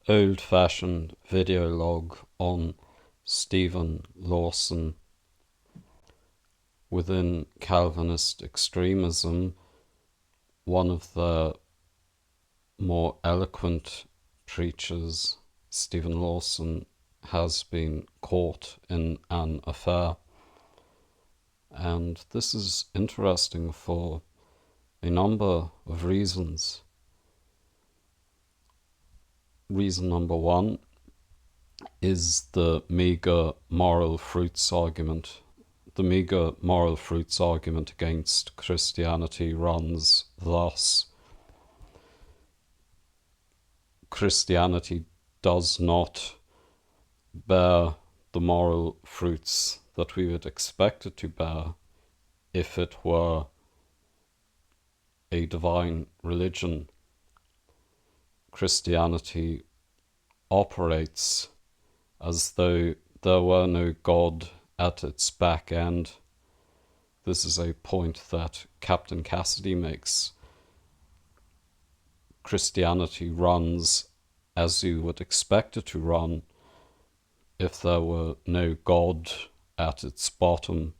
old-fashioned video log on Stephen Lawson. Within Calvinist-Extremism, one of the more eloquent preachers, Stephen Lawson, has been caught in an affair. And this is interesting for a number of reasons. Reason number one is the meager moral fruits argument. The meager moral fruits argument against Christianity runs thus: Christianity does not bear the moral fruits that we would expect it to bear if it were a divine religion. Christianity operates as though there were no God at its back end. This is a point that Captain Cassidy makes. Christianity runs as you would expect it to run if there were no God at its bottom.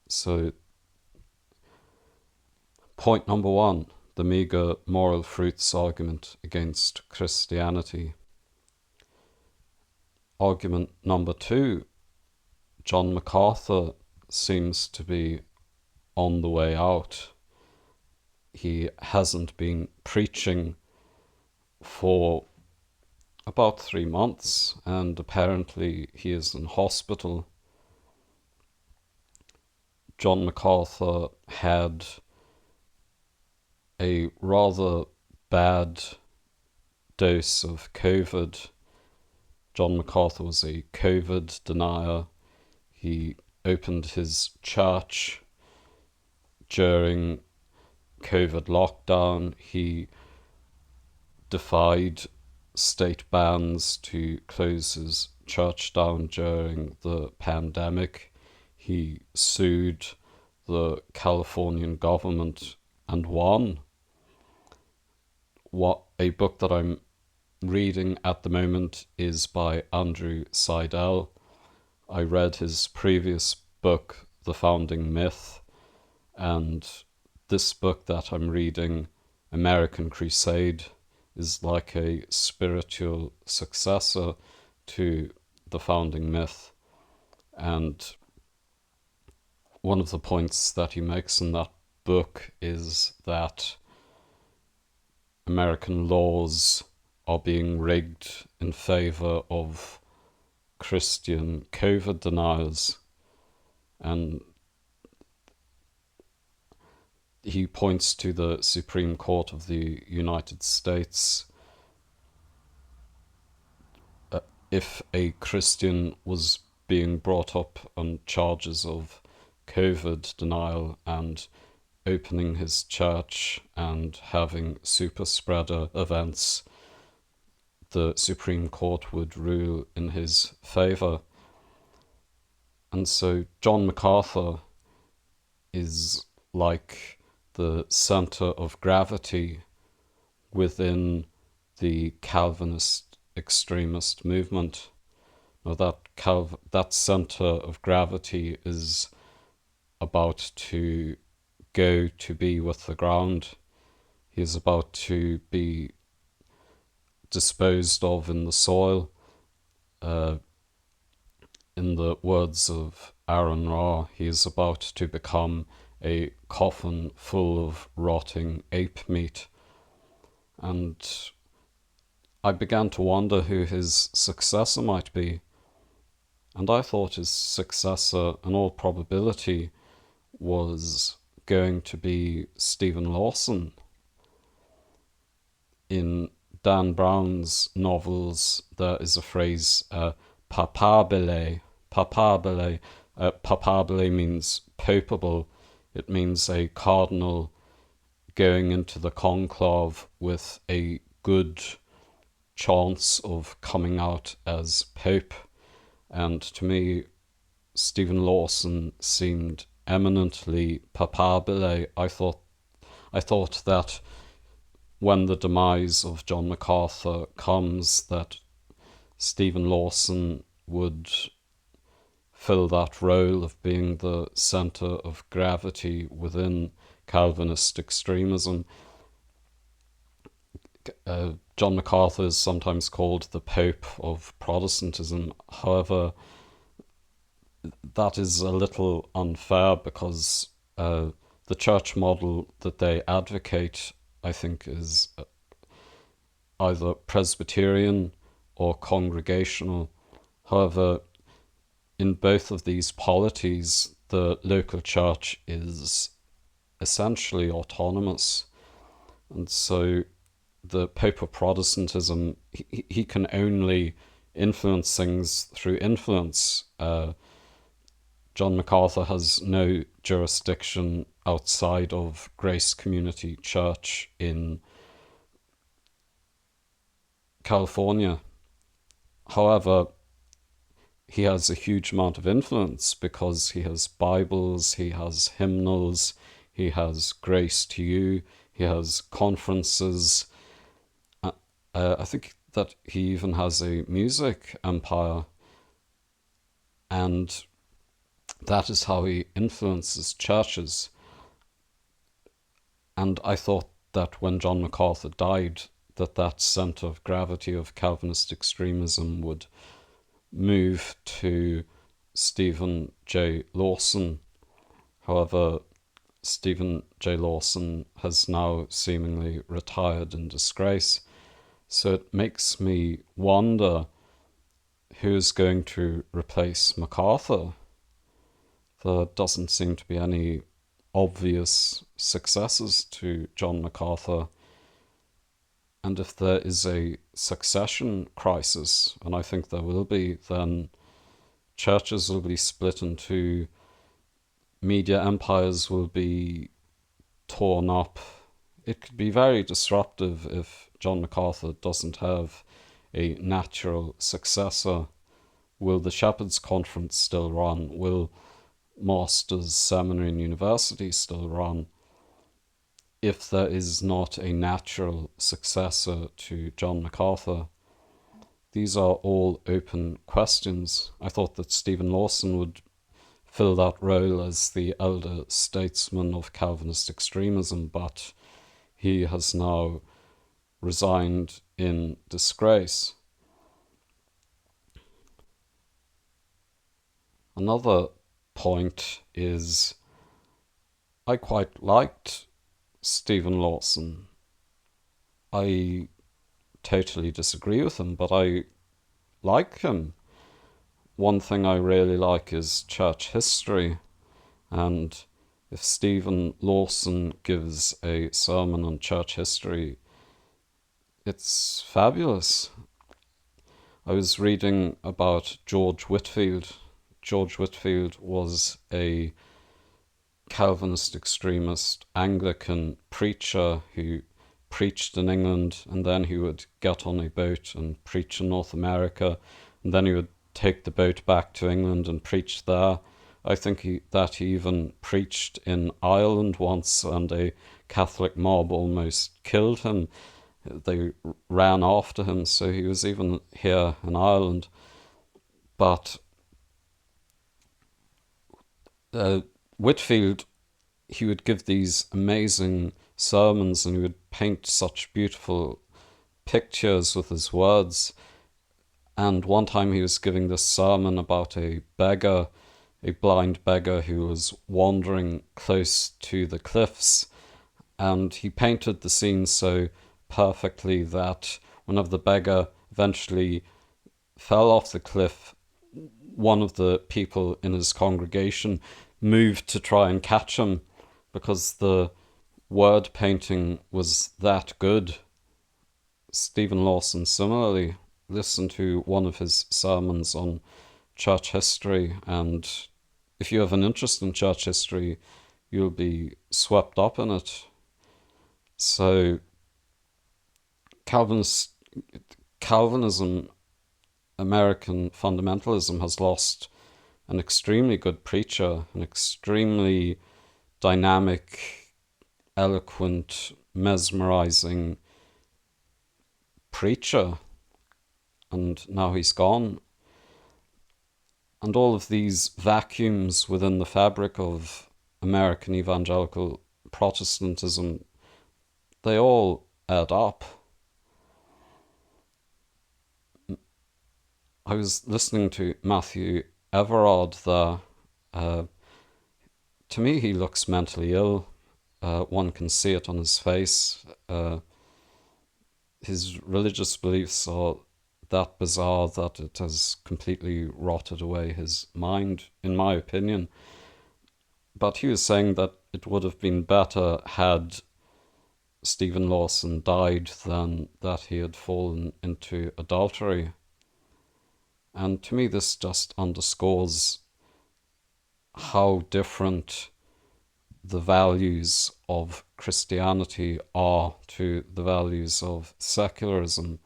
So, point number one, the meager moral fruits argument against Christianity. Argument number two, John MacArthur seems to be on the way out. He hasn't been preaching for about 3 months, and apparently he is in hospital. John MacArthur had a rather bad dose of COVID. John MacArthur was a COVID denier. He opened his church during COVID lockdown. He defied state bans to close his church down during the pandemic. He sued the Californian government and won. A book that I'm reading at the moment is by Andrew Seidel. I read his previous book, The Founding Myth, and this book that I'm reading, American Crusade, is like a spiritual successor to The Founding Myth. And one of the points that he makes in that book is that American laws are being rigged in favor of Christian COVID deniers. And he points to the Supreme Court of the United States. If a Christian was being brought up on charges of COVID denial and opening his church and having super spreader events, the Supreme Court would rule in his favor. And so John MacArthur is like the center of gravity within the Calvinist-Extremist movement. Now that center of gravity is about to go to be with the ground. He is about to be disposed of in the soil. In the words of Aaron Ra, he is about to become a coffin full of rotting ape meat. And I began to wonder who his successor might be. And I thought his successor, in all probability, was going to be Stephen Lawson. In Dan Brown's novels, there is a phrase, papabile. Papabile means popable. It means a cardinal going into the conclave with a good chance of coming out as pope. And to me, Stephen Lawson seemed eminently papabile. I thought that when the demise of John MacArthur comes, that Stephen Lawson would fill that role of being the center of gravity within Calvinist extremism. John MacArthur is sometimes called the Pope of Protestantism. However, that is a little unfair, because the church model that they advocate, I think, is either Presbyterian or congregational. However, in both of these polities, the local church is essentially autonomous. And so the Pope of Protestantism, he can only influence things through influence. John MacArthur has no jurisdiction outside of Grace Community Church in California. However, he has a huge amount of influence because he has Bibles, he has hymnals, he has Grace to You, he has conferences. I think that he even has a music empire, and that is how he influences churches. And I thought that when John MacArthur died, that center of gravity of Calvinist extremism would move to Stephen J. Lawson. However, Stephen J. Lawson has now seemingly retired in disgrace. So it makes me wonder who's going to replace MacArthur. There doesn't seem to be any obvious successors to John MacArthur. And if there is a succession crisis, and I think there will be, then churches will be split in two, media empires will be torn up. It could be very disruptive if John MacArthur doesn't have a natural successor. Will the Shepherds Conference still run? Will Masters Seminary and University still run? If there is not a natural successor to John MacArthur? These are all open questions. I thought that Stephen Lawson would fill that role as the elder statesman of Calvinist extremism, but he has now resigned in disgrace. Another point is, I quite liked Stephen Lawson. I totally disagree with him, but I like him. One thing I really like is church history, and if Stephen Lawson gives a sermon on church history, it's fabulous. I was reading about George Whitefield. George Whitefield was a Calvinist-extremist Anglican preacher who preached in England, and then he would get on a boat and preach in North America, and then he would take the boat back to England and preach there. I think he even preached in Ireland once, and a Catholic mob almost killed him. They ran after him, so he was even here in Ireland. But Whitefield, he would give these amazing sermons, and he would paint such beautiful pictures with his words. And one time he was giving this sermon about a beggar, a blind beggar who was wandering close to the cliffs. And he painted the scene so perfectly that whenever the beggar eventually fell off the cliff, one of the people in his congregation moved to try and catch him, because the word painting was that good. Stephen Lawson similarly, listen to one of his sermons on church history, and if you have an interest in church history, you'll be swept up in it. So Calvinism, American fundamentalism, has lost an extremely good preacher, an extremely dynamic, eloquent, mesmerizing preacher, and now he's gone. And all of these vacuums within the fabric of American evangelical Protestantism, they all add up. I was listening to Matthew Everhard there. To me, he looks mentally ill. One can see it on his face. His religious beliefs are that bizarre that it has completely rotted away his mind, in my opinion. But he was saying that it would have been better had Stephen Lawson died than that he had fallen into adultery. And to me, this just underscores how different the values of Christianity are to the values of secularism.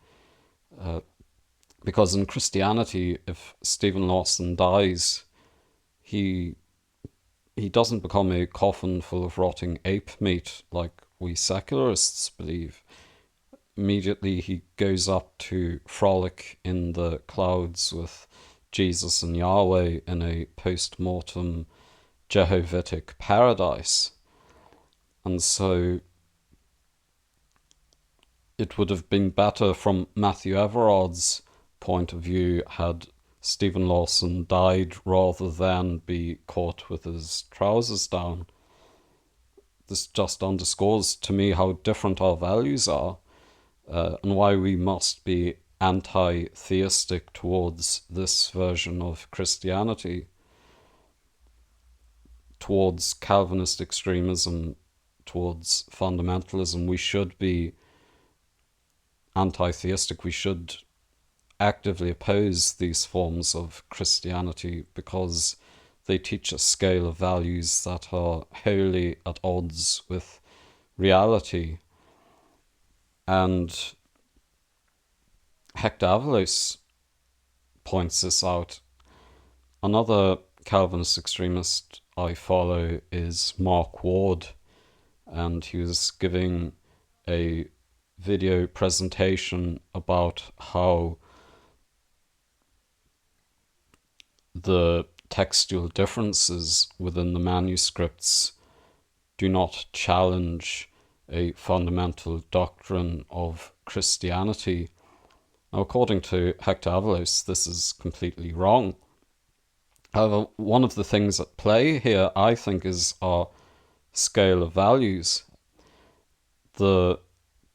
Because in Christianity, if Stephen Lawson dies, he doesn't become a coffin full of rotting ape meat like we secularists believe. Immediately he goes up to frolic in the clouds with Jesus and Yahweh in a post-mortem Jehovitic paradise. And so it would have been better from Matthew Everhard's point of view had Stephen Lawson died rather than be caught with his trousers down. This just underscores to me how different our values are, and why we must be anti-theistic towards this version of Christianity, towards Calvinist-Extremism, towards fundamentalism. We should be anti-theistic. We should actively oppose these forms of Christianity because they teach a scale of values that are wholly at odds with reality. And Hector Avalos points this out. Another Calvinist extremist I follow is Mark Ward, and he was giving a video presentation about how the textual differences within the manuscripts do not challenge a fundamental doctrine of Christianity. Now, according to Hector Avalos, this is completely wrong. However, one of the things at play here, I think, is our scale of values. The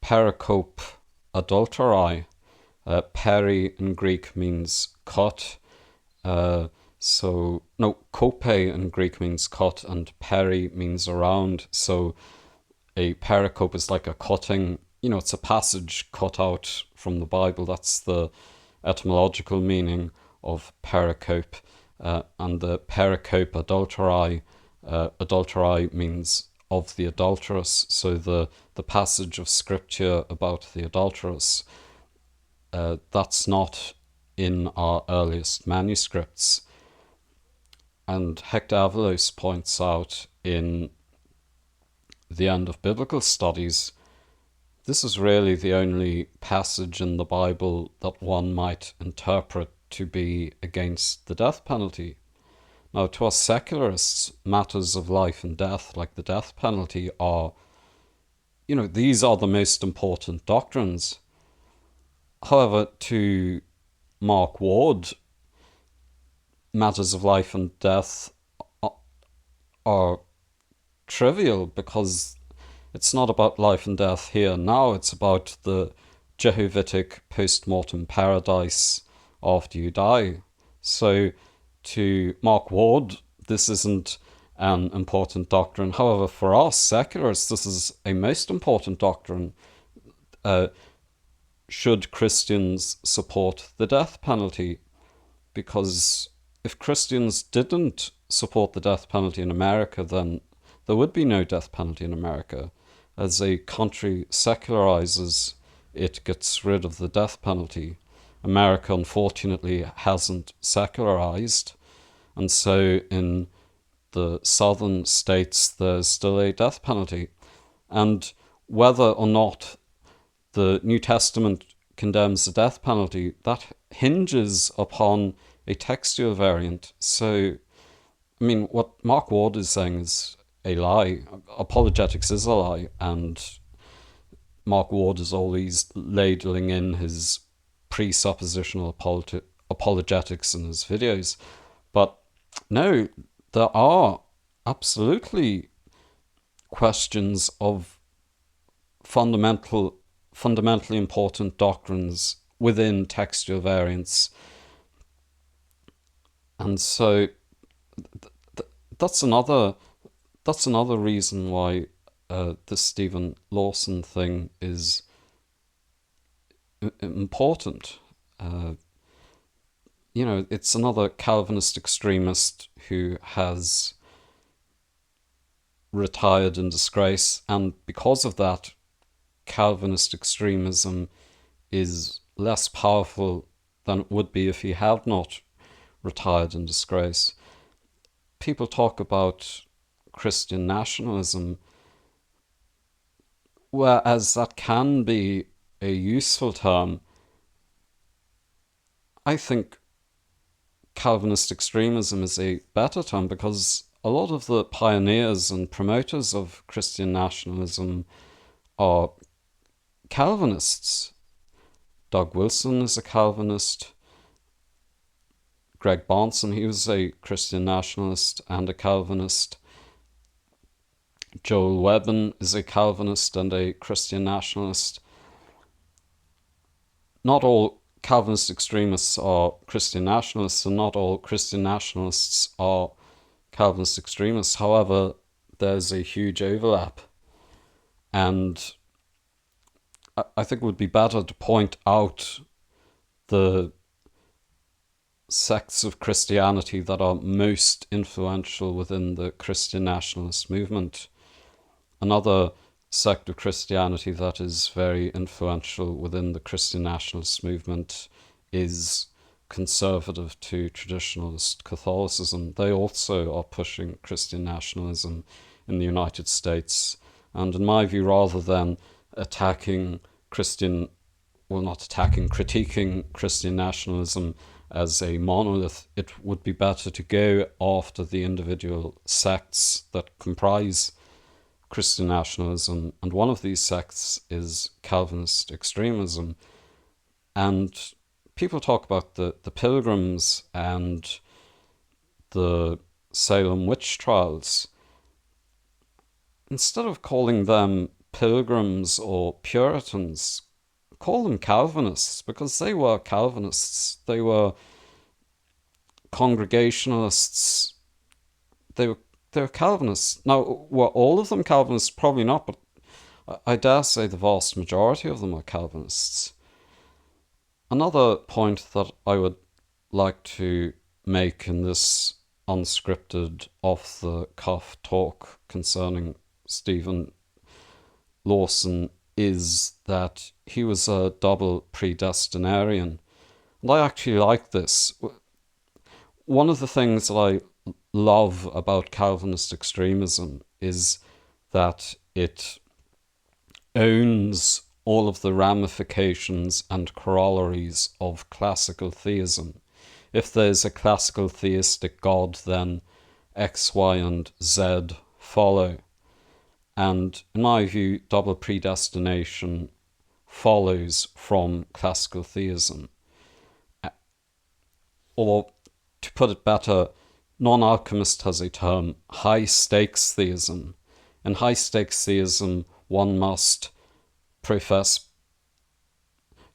pericope adultery, peri in Greek means cut, kope in Greek means cut, and peri means around. So a pericope is like a cutting, it's a passage cut out from the Bible. That's the etymological meaning of pericope. And the pericope adultery means of the adulteress. So the passage of scripture about the adulteress, that's not in our earliest manuscripts. And Hector Avalos points out in The End of Biblical Studies, this is really the only passage in the Bible that one might interpret to be against the death penalty. Now, to us secularists, matters of life and death, like the death penalty, are, these are the most important doctrines. However, to Mark Ward, matters of life and death are trivial because it's not about life and death here and now. It's about the Jehovitic post-mortem paradise after you die. So to Mark Ward, this isn't an important doctrine. However, for us secularists, this is a most important doctrine. Should Christians support the death penalty? Because if Christians didn't support the death penalty in America, then there would be no death penalty in America. As a country secularizes, it gets rid of the death penalty. America, unfortunately, hasn't secularized, and so in the southern states, there's still a death penalty. And whether or not the New Testament condemns the death penalty, that hinges upon a textual variant. So, I mean, what Mark Ward is saying is a lie. Apologetics is a lie, and Mark Ward is always ladling in his presuppositional apologetics in his videos. But no, there are absolutely questions of fundamentally important doctrines within textual variants. And so that's another reason why this Stephen Lawson thing is important. It's another Calvinist-Extremist who has retired in disgrace, and because of that, Calvinist-Extremism is less powerful than it would be if he had not retired in disgrace. People talk about Christian nationalism, whereas that can be a useful term. I think Calvinist extremism is a better term, because a lot of the pioneers and promoters of Christian nationalism are Calvinists. Doug Wilson is a Calvinist. Greg Bahnsen, he was a Christian nationalist and a Calvinist. Joel Webben is a Calvinist and a Christian nationalist. Not all Calvinist extremists are Christian nationalists, and not all Christian nationalists are Calvinist extremists. However, there's a huge overlap. And I think it would be better to point out the sects of Christianity that are most influential within the Christian nationalist movement. Another sect of Christianity that is very influential within the Christian nationalist movement is conservative to traditionalist Catholicism. They also are pushing Christian nationalism in the United States. And in my view, rather than critiquing Christian nationalism as a monolith, it would be better to go after the individual sects that comprise Christian nationalism, and one of these sects is Calvinist extremism. And people talk about the Pilgrims and the Salem witch trials. Instead of calling them Pilgrims or Puritans, call them Calvinists, because they were Calvinists. They were Congregationalists. They were Calvinists. Now, were all of them Calvinists? Probably not, but I dare say the vast majority of them are Calvinists. Another point that I would like to make in this unscripted, off-the-cuff talk concerning Stephen Lawson is that he was a double predestinarian. And I actually like this. One of the things that I love about Calvinist extremism is that it owns all of the ramifications and corollaries of classical theism. If there's a classical theistic God, then X, Y, and Z follow. And in my view, double predestination follows from classical theism. Or, to put it better, Non-Alchemist has a term, high-stakes theism. In high-stakes theism, one must profess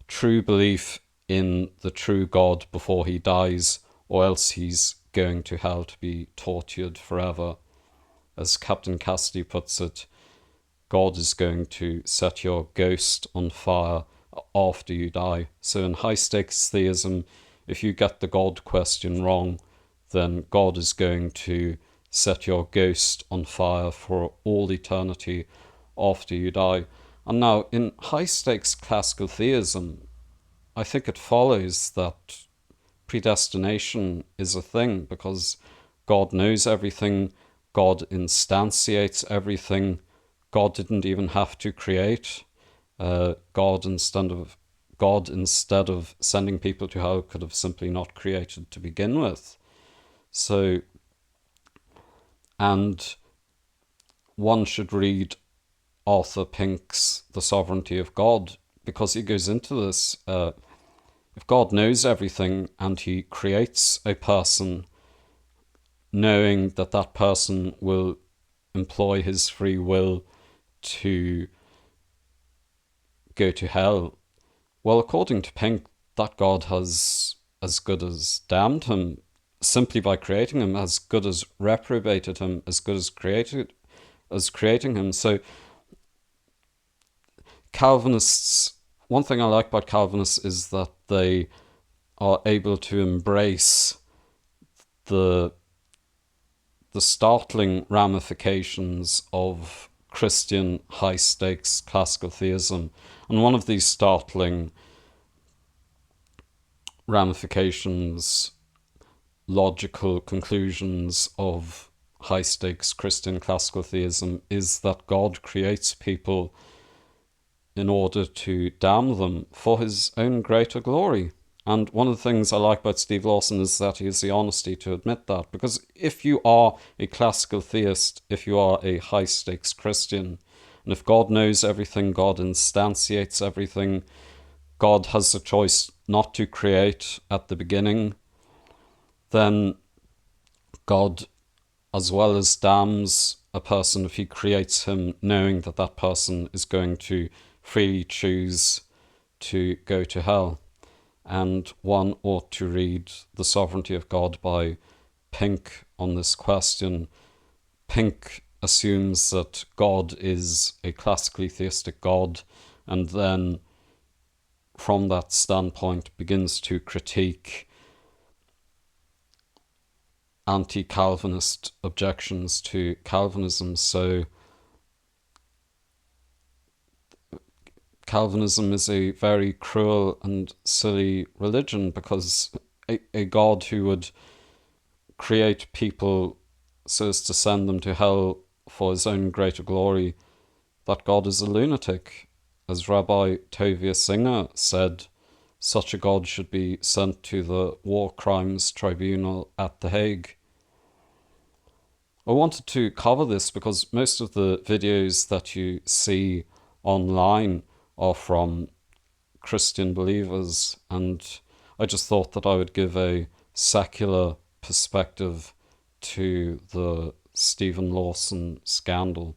true belief in the true God before he dies, or else he's going to hell to be tortured forever. As Captain Cassidy puts it, God is going to set your ghost on fire after you die. So in high-stakes theism, if you get the God question wrong, then God is going to set your ghost on fire for all eternity after you die. And now, in high-stakes classical theism, I think it follows that predestination is a thing, because God knows everything, God instantiates everything, God didn't even have to create. God, instead of God, instead of sending people to hell, could have simply not created to begin with. So, and one should read Arthur Pink's The Sovereignty of God, because he goes into this. If God knows everything and he creates a person knowing that that person will employ his free will to go to hell, well, according to Pink, that God has as good as damned him simply by creating him, as good as reprobated him, as good as creating him. So Calvinists, one thing I like about Calvinists is that they are able to embrace the startling ramifications of Christian high-stakes classical theism. And one of these startling ramifications, logical conclusions of high-stakes Christian classical theism, is that God creates people in order to damn them for his own greater glory. And one of the things I like about Steve Lawson is that he has the honesty to admit that. Because if you are a classical theist, if you are a high-stakes Christian, and if God knows everything, God instantiates everything, God has the choice not to create at the beginning, then God, as well as damns a person if he creates him knowing that that person is going to freely choose to go to hell. And one ought to read The Sovereignty of God by Pink on this question. Pink assumes that God is a classically theistic God, and then from that standpoint begins to critique anti-Calvinist objections to Calvinism. So Calvinism is a very cruel and silly religion, because a God who would create people so as to send them to hell for his own greater glory, that God is a lunatic. As Rabbi Tovia Singer said, such a God should be sent to the War Crimes Tribunal at The Hague. I wanted to cover this because most of the videos that you see online are from Christian believers, and I just thought that I would give a secular perspective to the Stephen Lawson scandal.